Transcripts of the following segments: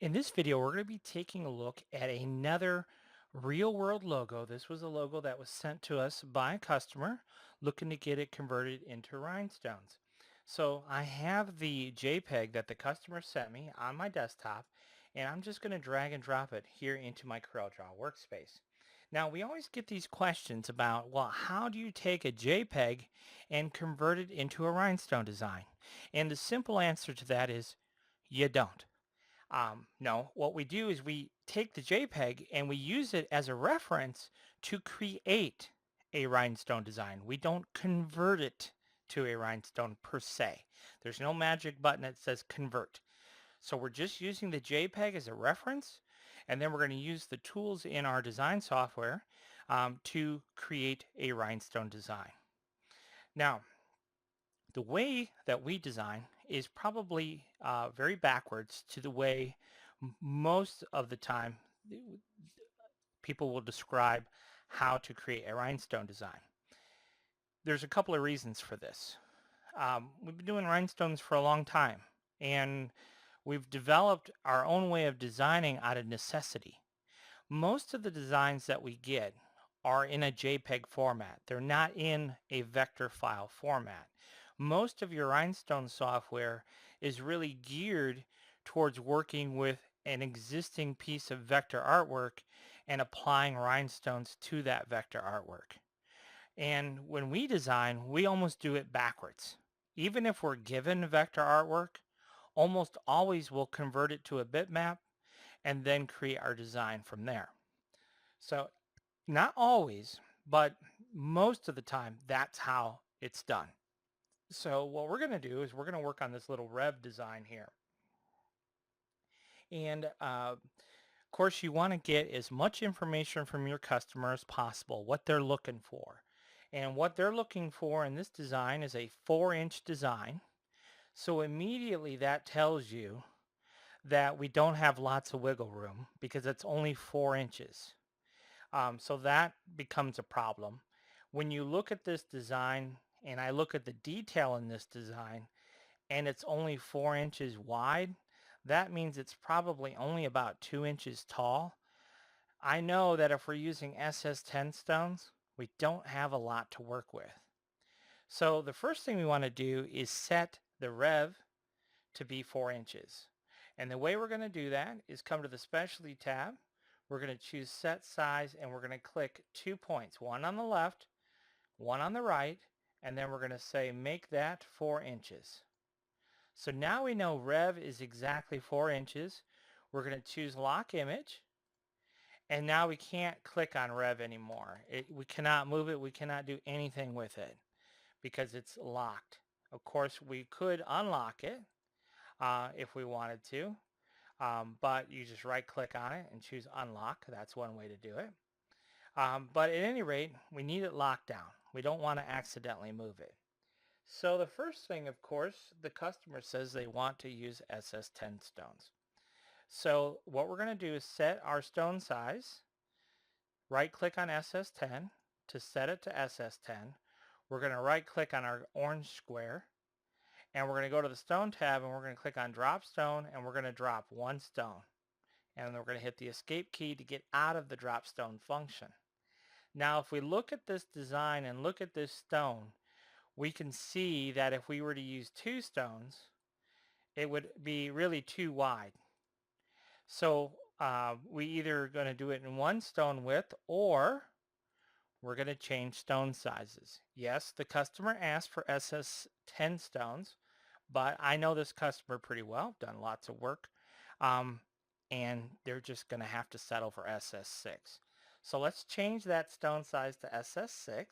In this video, we're going to be taking a look at another real world logo. This was a logo that was sent to us by a customer looking to get it converted into rhinestones. So I have the JPEG that the customer sent me on my desktop, and I'm just going to drag and drop it here into my CorelDRAW workspace. Now, we always get these questions about, well, how do you take a JPEG and convert it into a rhinestone design? And the simple answer to that is you don't. No, what we do is we take the JPEG and we use it as a reference to create a rhinestone design. We don't convert it to a rhinestone per se. There's no magic button that says convert. So we're just using the JPEG as a reference, and then we're going to use the tools in our design software to create a rhinestone design. Now, the way that we design is probably very backwards to the way most of the time people will describe how to create a rhinestone design. There's a couple of reasons for this. We've been doing rhinestones for a long time, and we've developed our own way of designing out of necessity. Most of the designs that we get are in a JPEG format. They're not in a vector file format. Most of your rhinestone software is really geared towards working with an existing piece of vector artwork and applying rhinestones to that vector artwork. And when we design, we almost do it backwards. Even if we're given vector artwork, almost always we'll convert it to a bitmap and then create our design from there. So not always, but most of the time, that's how it's done. So what we're going to do is we're going to work on this little rev design here. And of course, you want to get as much information from your customer as possible, what they're looking for. And what they're looking for in this design is a 4-inch design. So immediately that tells you that we don't have lots of wiggle room because it's only 4 inches. So that becomes a problem. When you look at this design and I look at the detail in this design and it's only 4 inches wide, that means it's probably only about 2 inches tall. I know that if we're using SS10 stones, we don't have a lot to work with. So the first thing we want to do is set the rev to be 4 inches. And the way we're going to do that is come to the Specialty tab. We're going to choose Set Size, and we're going to click 2 points, one on the left, one on the right, and then we're going to say make that 4 inches. So now we know rev is exactly 4 inches. We're going to choose Lock Image, and now we can't click on rev anymore. We cannot move it. We cannot do anything with it because it's locked. Of course, we could unlock it if we wanted to. But you just right click on it and choose unlock. That's one way to do it. But at any rate, we need it locked down. We don't want to accidentally move it. So the first thing, of course, the customer says they want to use SS10 stones. So what we're going to do is set our stone size. Right click on SS10 to set it to SS10. We're going to right click on our orange square, and we're going to go to the stone tab and we're going to click on drop stone, and we're going to drop 1 stone. And we're going to hit the escape key to get out of the drop stone function. Now if we look at this design and look at this stone, we can see that if we were to use 2 stones, it would be really too wide. So we either going to do it in 1 stone width, or we're going to change stone sizes. Yes, the customer asked for SS10 stones, but I know this customer pretty well, done lots of work, and they're just going to have to settle for SS6. So let's change that stone size to SS6,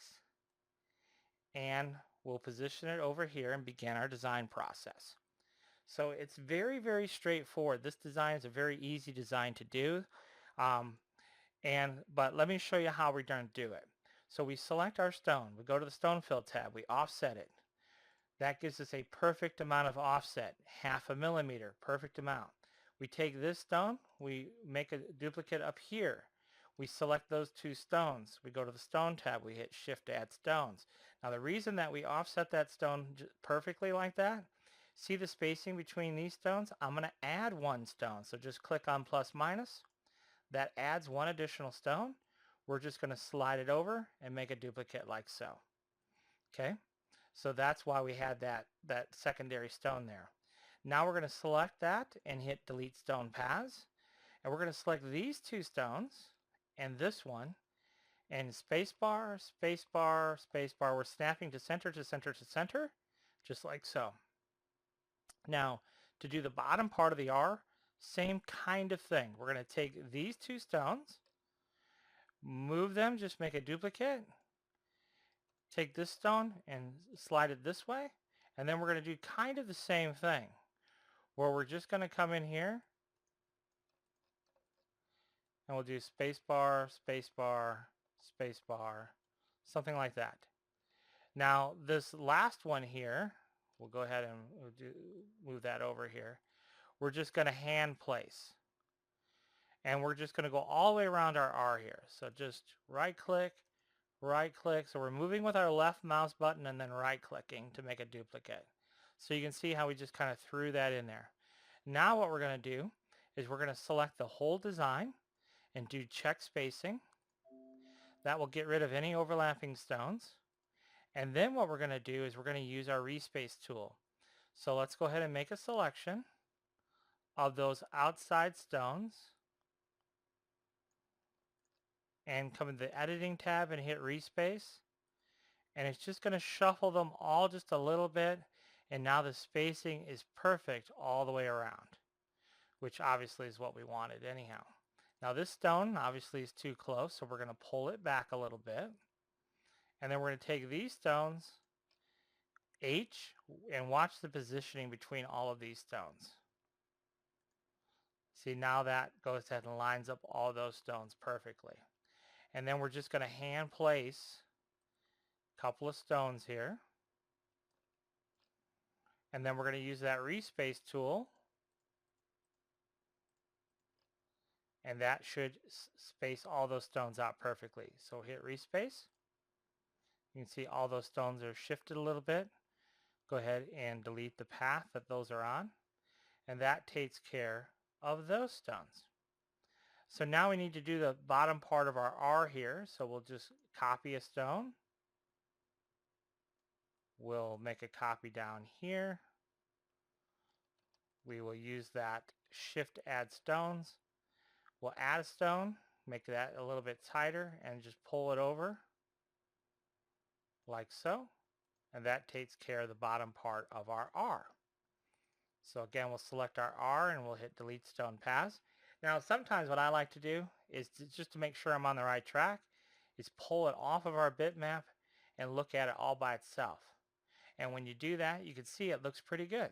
and we'll position it over here and begin our design process. So it's very, very straightforward. This design is a very easy design to do. But let me show you how we're going to do it. So we select our stone. We go to the stone fill tab. We offset it. That gives us a perfect amount of offset, 0.5 millimeter, perfect amount. We take this stone, we make a duplicate up here. We select those 2 stones. We go to the stone tab. We hit Shift Add Stones. Now the reason that we offset that stone perfectly like that See the spacing between these stones? I'm going to add one stone. So just click on plus minus. That adds one additional stone. We're just going to slide it over and make a duplicate like so. Okay, so that's why we had that secondary stone there. Now we're going to select that and hit delete stone paths. And we're going to select these two stones and this one. And spacebar, spacebar, spacebar. We're snapping to center, to center, to center, just like so. Now, to do the bottom part of the R, same kind of thing. We're going to take these two stones, move them, just make a duplicate, take this stone and slide it this way, and then we're going to do kind of the same thing, where we're just going to come in here, and we'll do spacebar, spacebar, spacebar, something like that. Now, this last one here, we'll go ahead and move that over here. We're just going to hand place. And we're just going to go all the way around our R here. So just right click. So we're moving with our left mouse button and then right clicking to make a duplicate. So you can see how we just kind of threw that in there. Now what we're going to do is we're going to select the whole design and do check spacing. That will get rid of any overlapping stones. And then what we're going to do is we're going to use our respace tool. So let's go ahead and make a selection of those outside stones and come to the editing tab and hit respace. And it's just going to shuffle them all just a little bit. And now the spacing is perfect all the way around, which obviously is what we wanted anyhow. Now this stone obviously is too close, so we're going to pull it back a little bit. And then we're going to take these stones, H, and watch the positioning between all of these stones. See, now that goes ahead and lines up all those stones perfectly. And then we're just going to hand place a couple of stones here. And then we're going to use that respace tool. And that should space all those stones out perfectly. So hit respace. You can see all those stones are shifted a little bit. Go ahead and delete the path that those are on. And that takes care of those stones. So now we need to do the bottom part of our R here. So we'll just copy a stone. We'll make a copy down here. We will use that shift add stones. We'll add a stone, make that a little bit tighter, and just pull it over like so. And that takes care of the bottom part of our R. So again, we'll select our R and we'll hit delete stone paths. Now sometimes what I like to do is just to make sure I'm on the right track is pull it off of our bitmap and look at it all by itself. And when you do that, you can see it looks pretty good.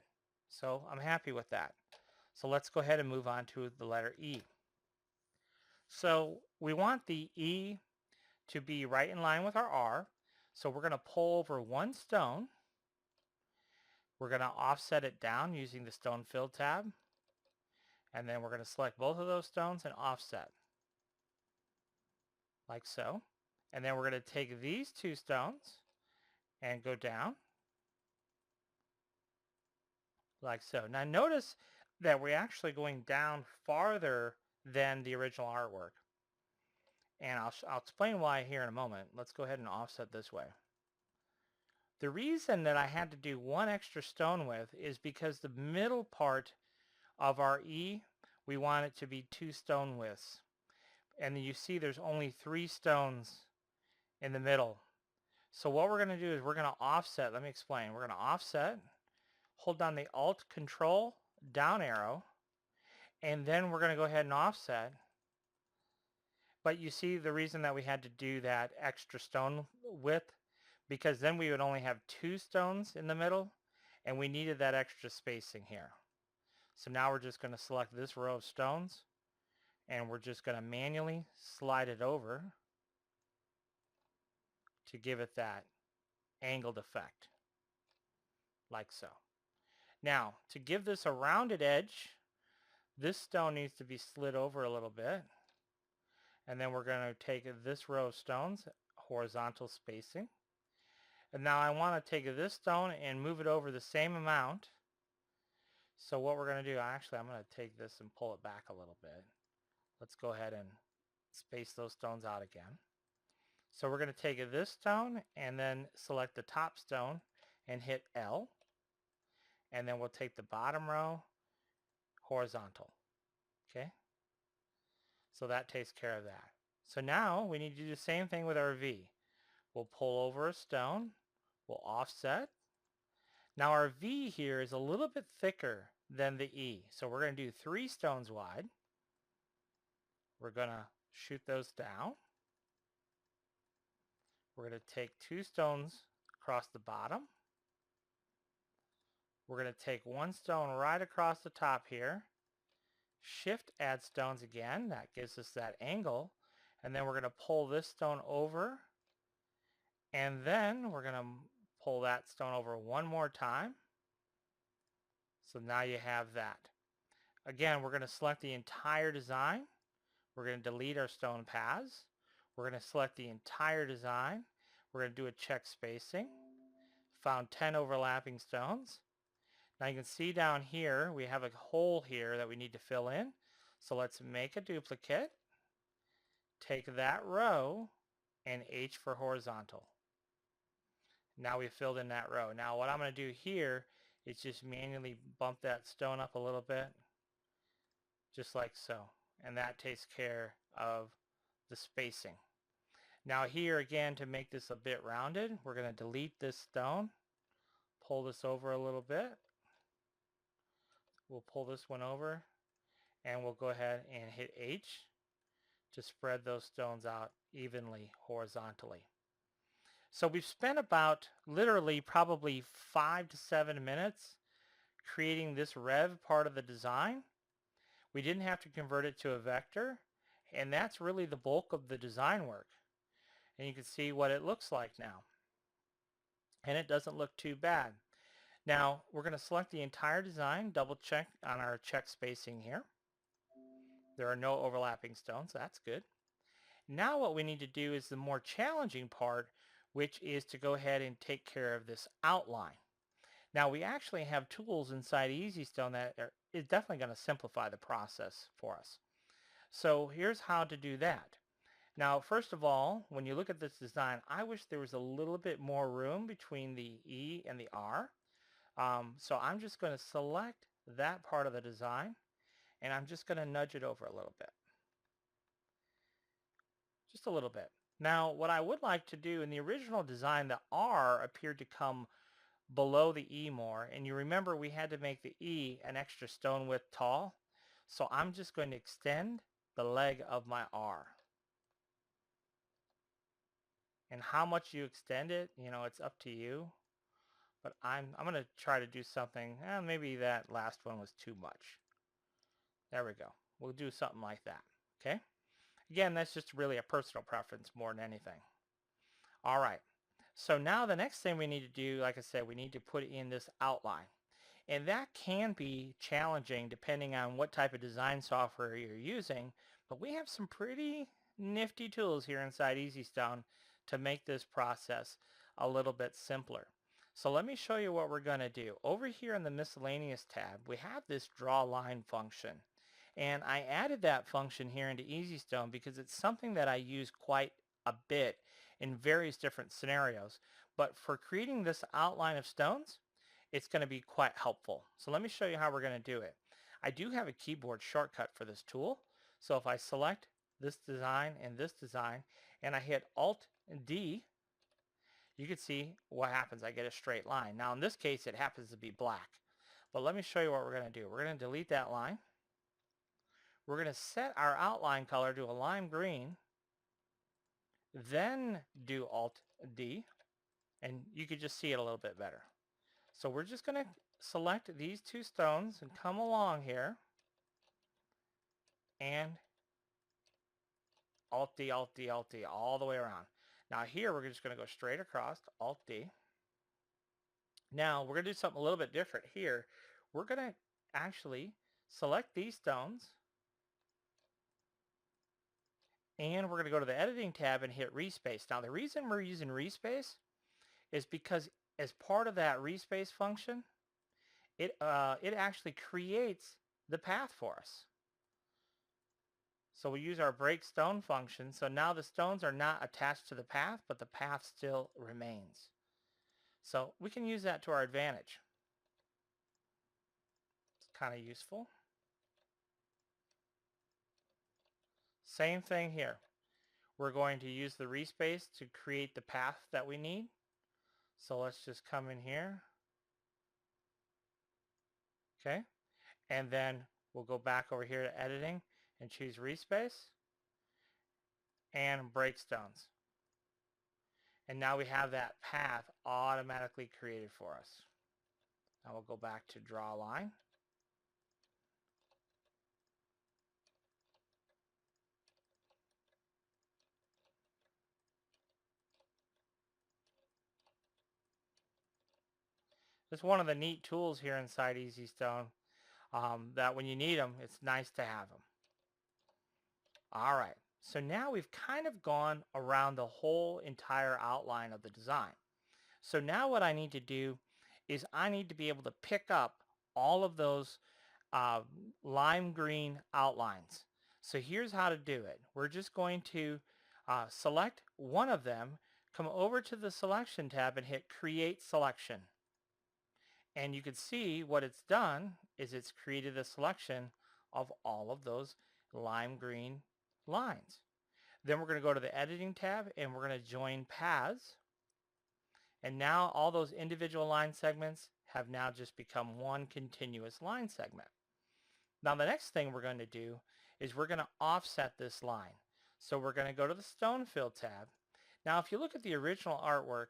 So I'm happy with that. So let's go ahead and move on to the letter E. So we want the E to be right in line with our R. So we're going to pull over one stone. We're going to offset it down using the stone fill tab. And then we're going to select both of those stones and offset. Like so. And then we're going to take these two stones and go down. Like so. Now notice that we're actually going down farther than the original artwork. And I'll explain why here in a moment. Let's go ahead and offset this way. The reason that I had to do one extra stone width is because the middle part of our E, we want it to be 2 stone widths. And you see there's only 3 stones in the middle. So what we're going to do is we're going to offset. Let me explain. We're going to offset, hold down the Alt Control down arrow, and then we're going to go ahead and offset. But you see the reason that we had to do that extra stone width, because then we would only have 2 stones in the middle, and we needed that extra spacing here. So now we're just going to select this row of stones, and we're just going to manually slide it over to give it that angled effect, like so. Now, to give this a rounded edge, this stone needs to be slid over a little bit. And then we're going to take this row of stones, horizontal spacing. And now I want to take this stone and move it over the same amount So what we're going to do, actually, I'm going to take this and pull it back a little bit. Let's go ahead and space those stones out again. So we're going to take this stone and then select the top stone and hit L. And then we'll take the bottom row horizontal. Okay. So that takes care of that. So now we need to do the same thing with our V. We'll pull over a stone. We'll offset. Now our V here is a little bit thicker than the E. So we're going to do 3 stones wide. We're going to shoot those down. We're going to take 2 stones across the bottom. We're going to take 1 stone right across the top here. Shift, add stones again. That gives us that angle. And then we're going to pull this stone over. And then we're going to pull that stone over one more time. So now you have that. Again, we're going to select the entire design. We're going to delete our stone paths. We're going to select the entire design. We're going to do a check spacing. Found 10 overlapping stones. Now you can see down here we have a hole here that we need to fill in. So let's make a duplicate. Take that row and H for horizontal. Now we've filled in that row. Now what I'm going to do here is just manually bump that stone up a little bit, just like so. And that takes care of the spacing. Now here again, to make this a bit rounded, we're going to delete this stone, pull this over a little bit. We'll pull this one over and we'll go ahead and hit H to spread those stones out evenly horizontally. So we've spent about literally probably 5 to 7 minutes creating this rev part of the design. We didn't have to convert it to a vector, and that's really the bulk of the design work. And you can see what it looks like now. And it doesn't look too bad. Now we're going to select the entire design, double check on our check spacing here. There are no overlapping stones, that's good. Now what we need to do is the more challenging part, which is to go ahead and take care of this outline. Now we actually have tools inside EasyStone that is definitely going to simplify the process for us. So here's how to do that. Now first of all, when you look at this design, I wish there was a little bit more room between the E and the R. So I'm just going to select that part of the design and I'm just going to nudge it over a little bit. Just a little bit. Now what I would like to do, in the original design, the R appeared to come below the E more, and you remember we had to make the E an extra stone width tall. So I'm just going to extend the leg of my R. And how much you extend it, you know, it's up to you. But I'm going to try to do something, maybe that last one was too much. There we go. We'll do something like that. Okay? Again, that's just really a personal preference more than anything. All right. So now the next thing we need to do, like I said, we need to put in this outline. And that can be challenging depending on what type of design software you're using. But we have some pretty nifty tools here inside EasyStone to make this process a little bit simpler. So let me show you what we're going to do. Over here in the miscellaneous tab, we have this draw line function. And I added that function here into EasyStone because it's something that I use quite a bit in various different scenarios. But for creating this outline of stones, it's going to be quite helpful. So let me show you how we're going to do it. I do have a keyboard shortcut for this tool. So if I select this design and I hit Alt-D, you can see what happens. I get a straight line. Now in this case it happens to be black. But let me show you what we're going to do. We're going to delete that line. We're going to set our outline color to a lime green. Then do Alt-D. And you can just see it a little bit better. So we're just going to select these 2 stones and come along here and Alt-D, Alt-D, Alt-D all the way around. Now here we're just going to go straight across, Alt-D. Now we're going to do something a little bit different here. We're going to actually select these stones and we're going to go to the editing tab and hit respace. Now the reason we're using respace is because as part of that respace function, it actually creates the path for us. So we use our break stone function. So now the stones are not attached to the path, but the path still remains. So we can use that to our advantage. It's kind of useful. Same thing here. We're going to use the respace to create the path that we need. So let's just come in here. Okay. And then we'll go back over here to editing and choose respace and break stones. And now we have that path automatically created for us. Now we'll go back to draw a line. It's one of the neat tools here inside EasyStone that when you need them, it's nice to have them. All right, so now we've kind of gone around the whole entire outline of the design. So now what I need to do is I need to be able to pick up all of those uh, lime green outlines. So here's how to do it. We're just going to select one of them, come over to the selection tab and hit create selection. And you can see what it's done is it's created a selection of all of those lime green lines. Then we're going to go to the editing tab and we're going to join paths. And now all those individual line segments have now just become one continuous line segment. Now the next thing we're going to do is we're going to offset this line. So we're going to go to the stone fill tab. Now if you look at the original artwork,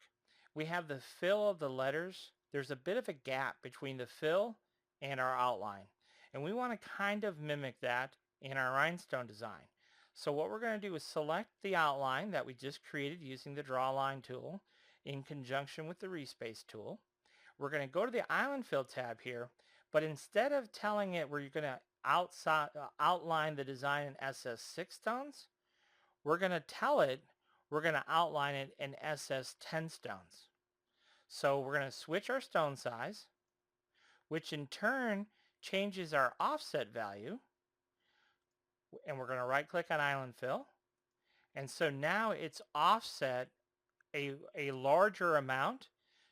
we have the fill of the letters. There's a bit of a gap between the fill and our outline. And we want to kind of mimic that in our rhinestone design. So what we're going to do is select the outline that we just created using the draw line tool in conjunction with the respace tool. We're going to go to the island fill tab here, but instead of telling it we're going to outline the design in SS6 stones, we're going to tell it we're going to outline it in SS10 stones. So we're going to switch our stone size, which in turn changes our offset value, and we're going to right click on island fill. And so now it's offset a larger amount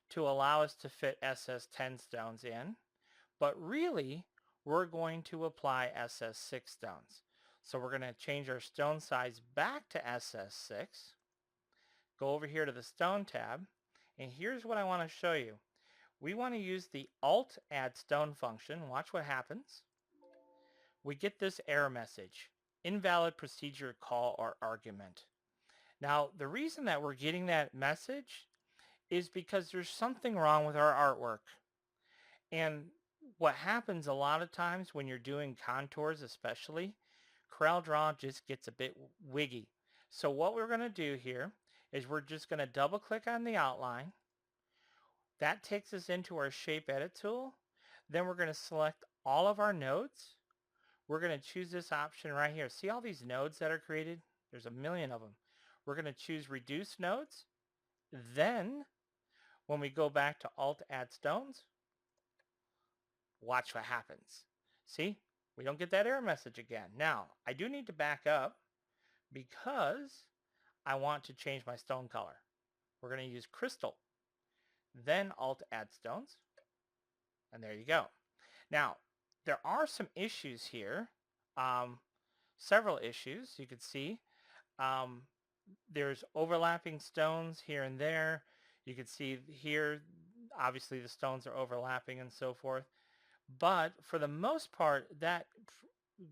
to allow us to fit SS10 stones in, but really we're going to apply SS6 stones. So we're going to change our stone size back to SS6, go over here to the stone tab, and here's what I want to show you. We want to use the Alt Add Stone function. Watch what happens. We get this error message, invalid procedure call or argument. Now the reason that we're getting that message is because there's something wrong with our artwork. And what happens a lot of times when you're doing contours especially, CorelDRAW just gets a bit wiggy. So what we're going to do here is we're just going to double click on the outline. That takes us into our shape edit tool. Then we're going to select all of our nodes. We're going to choose this option right here. See all these nodes that are created? There's a million of them. We're going to choose reduce nodes. Then when we go back to Alt Add Stones, watch what happens. See, we don't get that error message again. Now, I do need to back up because I want to change my stone color. We're going to use crystal, then Alt Add Stones, and there you go. Now, there are some issues here, several issues you could see. There's overlapping stones here and there. You can see here, obviously the stones are overlapping and so forth. But for the most part, that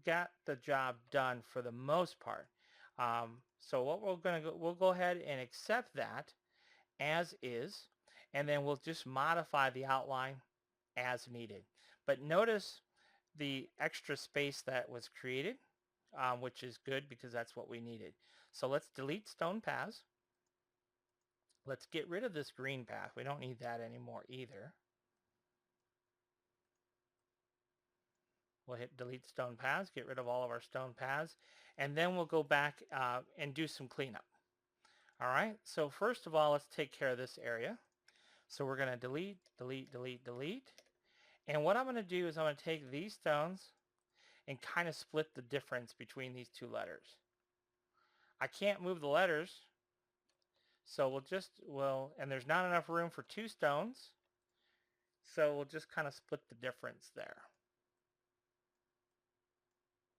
got the job done for the most part. So what we'll go ahead and accept that as is, and then we'll just modify the outline as needed. But notice the extra space that was created, which is good because that's what we needed. So let's delete stone paths. Let's get rid of this green path. We don't need that anymore either. We'll hit delete stone paths, get rid of all of our stone paths, and then we'll go back and do some cleanup. All right, so first of all, let's take care of this area. So we're going to delete, delete, delete, delete, And what I'm going to do is I'm going to take these stones and kind of split the difference between these two letters. I can't move the letters, so and there's not enough room for two stones, so we'll just kind of split the difference there.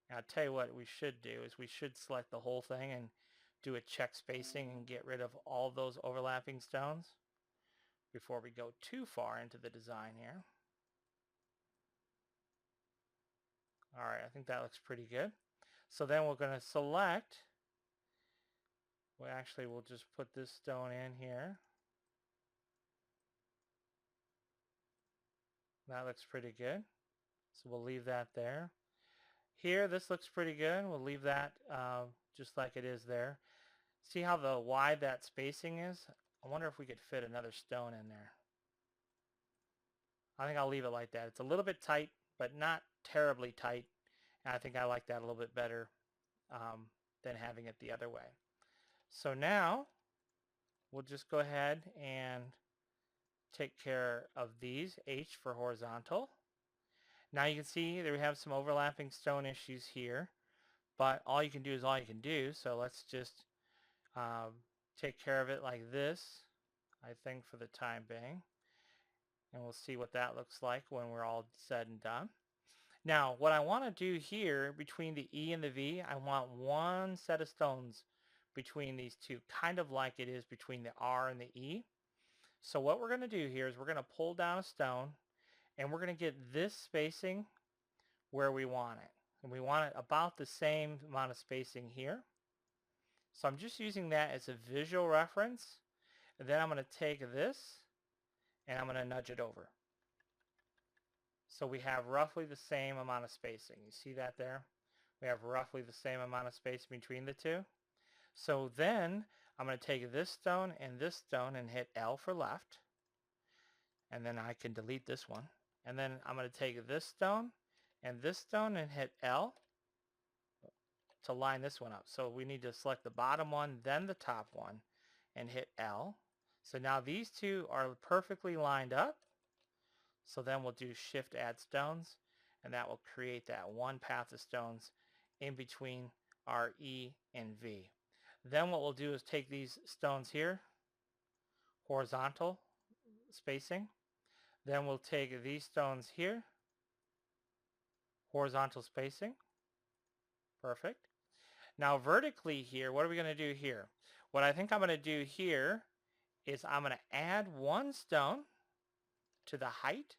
Now, I'll tell you what we should do is we should select the whole thing and do a check spacing and get rid of all those overlapping stones before we go too far into the design here. All right, I think that looks pretty good. So then we're going to select, we'll just put this stone in here. That looks pretty good. So we'll leave that there. Here, this looks pretty good. We'll leave that just like it is there. See how wide that spacing is? I wonder if we could fit another stone in there. I think I'll leave it like that. It's a little bit tight, but not terribly tight. And I think I like that a little bit better than having it the other way. So now we'll just go ahead and take care of these, H for horizontal. Now you can see that we have some overlapping stone issues here, but all you can do is all you can do. So let's just take care of it like this, I think, for the time being. And we'll see what that looks like when we're all said and done. Now, what I want to do here between the E and the V, I want one set of stones between these two, kind of like it is between the R and the E. So what we're going to do here is we're going to pull down a stone, and we're going to get this spacing where we want it. And we want it about the same amount of spacing here. So I'm just using that as a visual reference. And then I'm going to take this, and I'm going to nudge it over. So we have roughly the same amount of spacing. You see that there? We have roughly the same amount of space between the two. So then I'm going to take this stone and hit L for left. And then I can delete this one. And then I'm going to take this stone and hit L to line this one up. So we need to select the bottom one, then the top one, and hit L. So now these two are perfectly lined up. So then we'll do Shift Add Stones, and that will create that one path of stones in between our E and V. Then what we'll do is take these stones here, horizontal spacing. Then we'll take these stones here, horizontal spacing. Perfect. Now vertically here, what are we going to do here? What I think I'm going to do here is I'm going to add one stone to the height.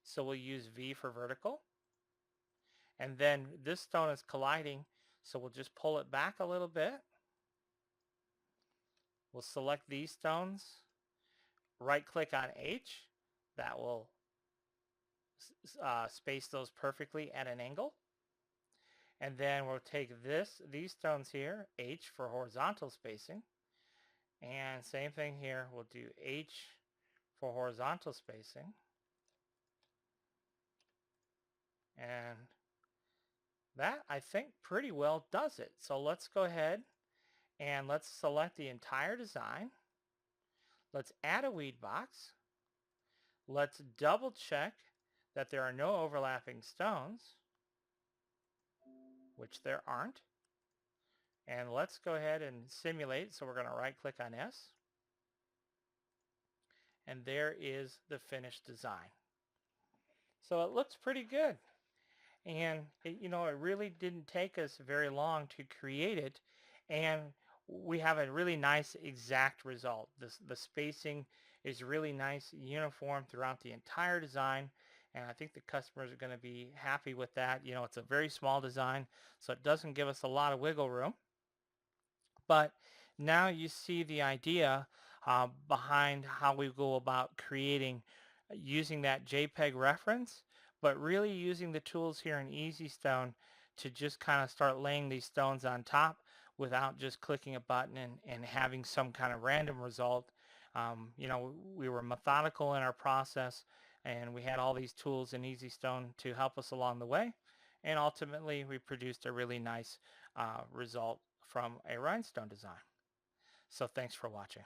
So we'll use V for vertical. And then this stone is colliding, so we'll just pull it back a little bit. We'll select these stones, right click on H. That will space those perfectly at an angle. And then we'll take these stones here, H for horizontal spacing. And same thing here, we'll do H for horizontal spacing. And that, I think, pretty well does it. So let's go ahead and let's select the entire design. Let's add a weed box. Let's double check that there are no overlapping stones, which there aren't. And let's go ahead and simulate. So we're going to right click on S. And there is the finished design. So it looks pretty good. And it really didn't take us very long to create it. And we have a really nice exact result. The spacing is really nice, uniform throughout the entire design. And I think the customers are going to be happy with that. It's a very small design, so it doesn't give us a lot of wiggle room. But now you see the idea behind how we go about creating, using that JPEG reference, but really using the tools here in EasyStone to just kind of start laying these stones on top without just clicking a button and having some kind of random result. We were methodical in our process, and we had all these tools in EasyStone to help us along the way. And ultimately, we produced a really nice result from a rhinestone design. So thanks for watching.